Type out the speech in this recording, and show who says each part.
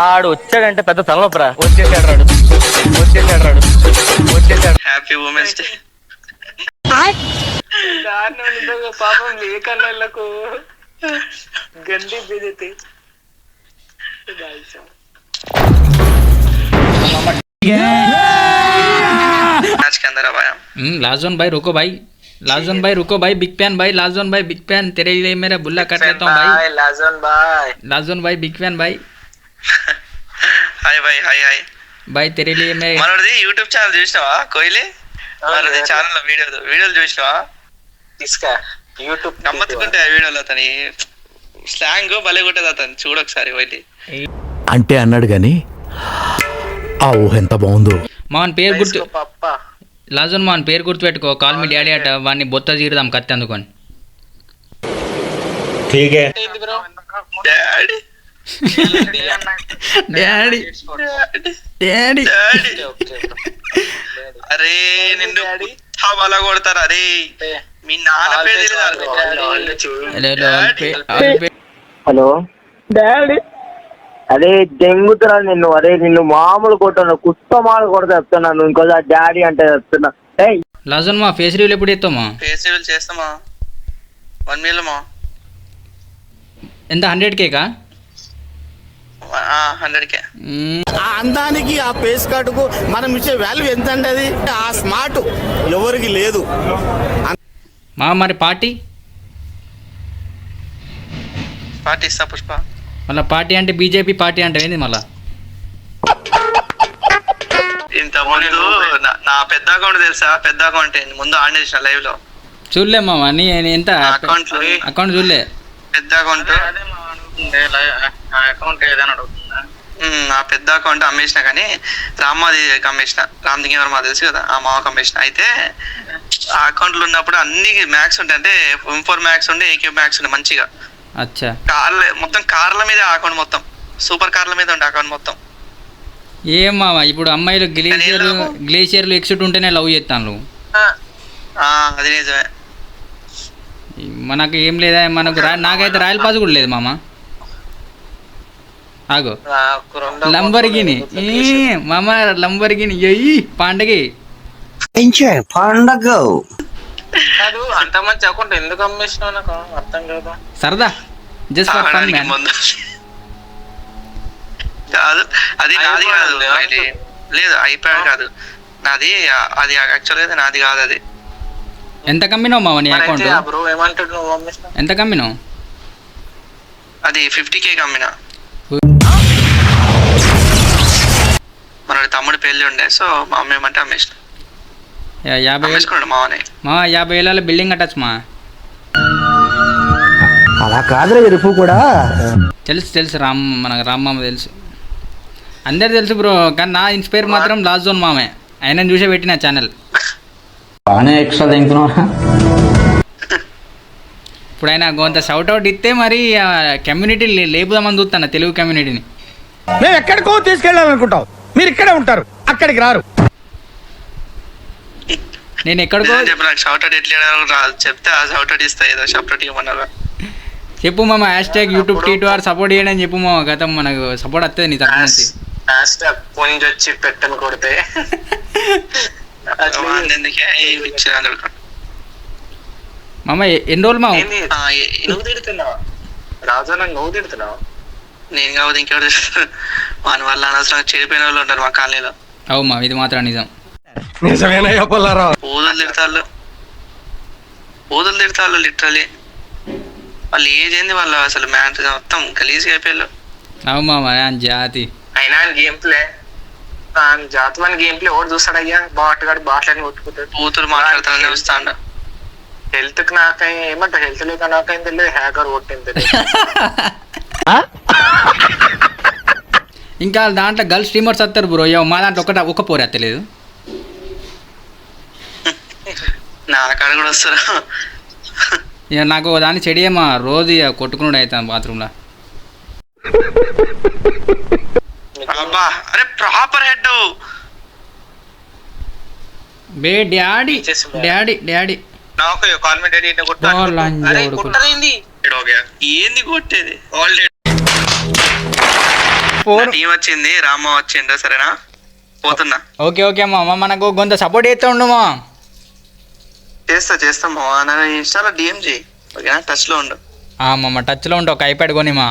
Speaker 1: ఆడు వచ్చాడంటే పెద్ద తలనొప్పరా. వచ్చేసాడు.
Speaker 2: Happy women's day.
Speaker 3: పాపం లేకన్నలకు గంది బేజతి.
Speaker 2: मैच के अंदर अब आया।
Speaker 4: लाजोन भाई रुको भाई, लाजोन भाई रुको भाई, बिग फैन भाई, लाजोन भाई बिग फैन, तेरे लिए मेरा बुल्ला काट लेता हूँ भाई। लाजोन भाई बिग फैन भाई।
Speaker 2: हाय भाई, हाय हाय
Speaker 4: भाई, तेरे लिए मैं
Speaker 2: మనది యూట్యూబ్ ఛానల్ చూసినావా కోయిలే? మనది ఛానల్ లో వీడియోలు చూసినావా?
Speaker 3: इसका యూట్యూబ్
Speaker 2: గమ్మత్తుకుంటే ఆ వీడియోలో అతని స్లాంగ్ భలే కొట్టేది. అతను చూడొకసారి వెళ్ళి.
Speaker 5: అంటే అన్నాడు గాని ఆ ఊహ ఎంత బాగుందో.
Speaker 4: మాన్ పేరు గుర్తు, లాజోన్ మాన్ పేరు గుర్తు పెట్టుకో. కాల్ మీ డాడీ అట, వాడిని బొత్త తీరుదాం కత్తి అందుకొని.
Speaker 2: డాడీ
Speaker 4: డాడీ డాడీ
Speaker 2: అరే నిన్ను బాగా కొడతారు. అరే మీ నాన్న పేరు తెలియదు.
Speaker 6: హలో
Speaker 3: డాడీ
Speaker 6: అరే దెంగుతున్నా నిన్ను. అరే నిన్ను మామూలు కొట్టాను, కుస్తమాలు కొడతా చెప్తున్నా. నువ్వు ఇంకోసారి డాడీ అంటే చెప్తున్నా.
Speaker 4: లాజోన్ మా ఫేస్ రివ్యూలు ఎప్పుడు ఎత్తామా?
Speaker 2: ఫేస్ రివీల్ చేస్తామా? 1 million
Speaker 4: ఎంత 100K కా?
Speaker 2: 100K.
Speaker 7: ఆ అందానికి ఆ ఫేస్ కార్డుకు మనం ఇచ్చే వాల్యూ ఎంత అండి? అది ఆ స్మార్ట్ ఎవరికి లేదు.
Speaker 4: మా మరి పార్టీ
Speaker 2: ఇస్తా పుష్ప.
Speaker 4: మళ్ళీ పార్టీ అంటే బీజేపీ పార్టీ అంటే ఏంది మళ్ళా?
Speaker 2: ఇంత ముందు నా పెద్ద అకౌంట్ తెలుసా? పెద్ద అకౌంట్ ముందు ఆన్ చేసిన లైవ్ లో
Speaker 4: చూడలే మామ. నీ ఎంత
Speaker 2: అకౌంట్
Speaker 4: చూడలే.
Speaker 2: పెద్ద అకౌంట్ ఆ పెద్ద అకౌంట్ అమ్మేసిన, కానీ రామ్మాది అమ్మేసిన. రామ్దింగ్ ఎవరు మాకు తెలుసు కదా, ఆ మాకు అమ్మేసిన. అయితే ఆ అకౌంట్ లో ఉన్నప్పుడు అన్ని మ్యాక్స్ ఉంటాయి, అంటే M4 మ్యాక్స్ ఉండే, AK మ్యాక్స్ ఉండే మంచిగా.
Speaker 4: అచ్చా,
Speaker 2: మొత్తం కార్ల మీద అకౌంట్, మొత్తం సూపర్ కార్ల మీద ఉండే అకౌంట్ మొత్తం.
Speaker 4: ఏం మామ ఇప్పుడు అమ్మాయిలు గ్లేషియర్లు ఎక్సిట్ ఉంటేనే లవ్ చేస్తాను.
Speaker 2: అది నిజమే.
Speaker 4: మనకు ఏం లేదా, మనకు నాకైతే రాయల్ పాస్ కూడా లేదు మామ. ఆగో లంబర్గిని మామ, లంబర్గిని పండగ
Speaker 6: పండగ
Speaker 3: అంత మంచి అకౌంట్ ఎందుకు అమ్మేసినావు నాకు అర్థం కాదు.
Speaker 4: సరదా, జస్ట్ ఫర్ ఫన్ మ్యాన్.
Speaker 2: కాదు అది నాది కాదు, లేదు ఐప్యాడ్ కాదు నాది. అది యాక్చువల్గా నాది కాదు. అది
Speaker 4: ఎంత కమ్మినావు మామ నీ అకౌంట్?
Speaker 3: బ్రో ఏమంటాడు నువ్వు అమ్మేసినావు?
Speaker 4: ఎంత కమ్మినావు?
Speaker 2: అది 50K కమ్మినా. మన తమ్ముడు పెళ్లి ఉండే, సో మా అమ్మ ఏమంటే అమ్మేసిన.
Speaker 4: 50,000
Speaker 2: మావనే
Speaker 4: మా 50,000 బిల్డింగ్ కట్టచ్చు మా.
Speaker 6: అలా కాదురా ఎరుపు కూడా.
Speaker 4: తెలుసు మనకు రామ్మామ తెలుసు, అందరు తెలుసు బ్రో. కానీ నా ఇన్స్పైర్ మాత్రం లాజోన్ మామే. ఆయన చూసే పెట్టిన ఛానల్. ఇప్పుడు ఆయన కొంత షౌట్అవుట్ ఇస్తే మరి కమ్యూనిటీ లేపుదామని చూస్తాను, తెలుగు కమ్యూనిటీని.
Speaker 7: మేము ఎక్కడికో తీసుకెళ్ళాలనుకుంటాం, మీరు ఇక్కడే ఉంటారు, అక్కడికి రారు.
Speaker 4: నేను ఎక్కడికో
Speaker 2: చెప్పు, నాకు షౌట్అవుట్ ఎట్లా రాదు చెప్తే ఆ షౌట్అవుట్ ఇస్తా. ఏదో షౌట్అవుట్ ఇవ్వమన్నారా
Speaker 4: చెప్పు మామ. #YouTube T2R సపోర్ట్ చేయండి అని చెప్పు మామ. గతం మనకు సపోర్ట్ వస్తుంది నీ తరఫు నుంచి.
Speaker 3: వచ్చి పెట్టను కొడితే
Speaker 4: మామ ఎన్ని రోజులు మామ?
Speaker 3: నువ్వు తిడుతున్నావు రాజా, నువ్వు తిడుతున్నావు.
Speaker 2: నేను కావద్దు ఇంకెవరు తిడుతున్నారు. మన వల్ల అనవసరంగా చెడిపోయిన వాళ్ళు ఉంటారు మా కాలనీలో.
Speaker 4: అవు మా, ఇది మాత్రం నిజం.
Speaker 2: ఊదులు తిడతాళ్ళు లిటరలీ. వాళ్ళు ఏజ్ ఏంది, వాళ్ళు అసలు మ్యాథ్ మొత్తం గలీజ్గా అయిపోయారు.
Speaker 4: అవు మామ జాతి.
Speaker 3: అయినా గేమ్ ప్లే జాతవాన్ గేమ్ ప్లే ఓడి చూస్తాడు అయ్యా. బాటగాడు బాట్లని కొట్టుకుంటాడు,
Speaker 2: కూతురు మాట్లాడతానని వస్తాడు.
Speaker 3: హెల్త్ కి నాకై ఏమంటారు, హెల్త్ లేక నాకైంది తెలియదు, హ్యాకర్ కొట్టింది
Speaker 4: ఇంకా దాంట్లో గర్ల్ స్ట్రీమర్స్ వస్తారు బ్రో. మా దాంట్లో ఒక పోరే తెలియదు.
Speaker 2: నా కాడ కూడా వస్తారు.
Speaker 4: ఇక నాకు దాన్ని చెడియమ్మా, రోజు ఇక కొట్టుకున్నాడు అవుతాను బాత్రూంలో.
Speaker 2: అబ్బా అరే ప్రాపర్ హెడ్
Speaker 4: బే డాడీ డాడీ డాడీ
Speaker 3: నాకు కాల్ మీ డాడీ
Speaker 2: ఏంది కొట్టేది?
Speaker 4: ఫోన్
Speaker 2: టీం వచ్చింది, రామ్మ వచ్చిండు, సరేనా? పోతున్నా.
Speaker 4: ఓకే ఓకే మామ, మనకు కొంత సపోర్ట్ చేస్తూ ఉండు మా.
Speaker 2: చేస్తాం మామ. నన్ను ఇన్స్టాలో డిఎం చేయి, ఓకేనా? టచ్ లో ఉండు.
Speaker 4: మామ టచ్లో ఉంటే ఒక ఐప్యాడ్ కొని మా.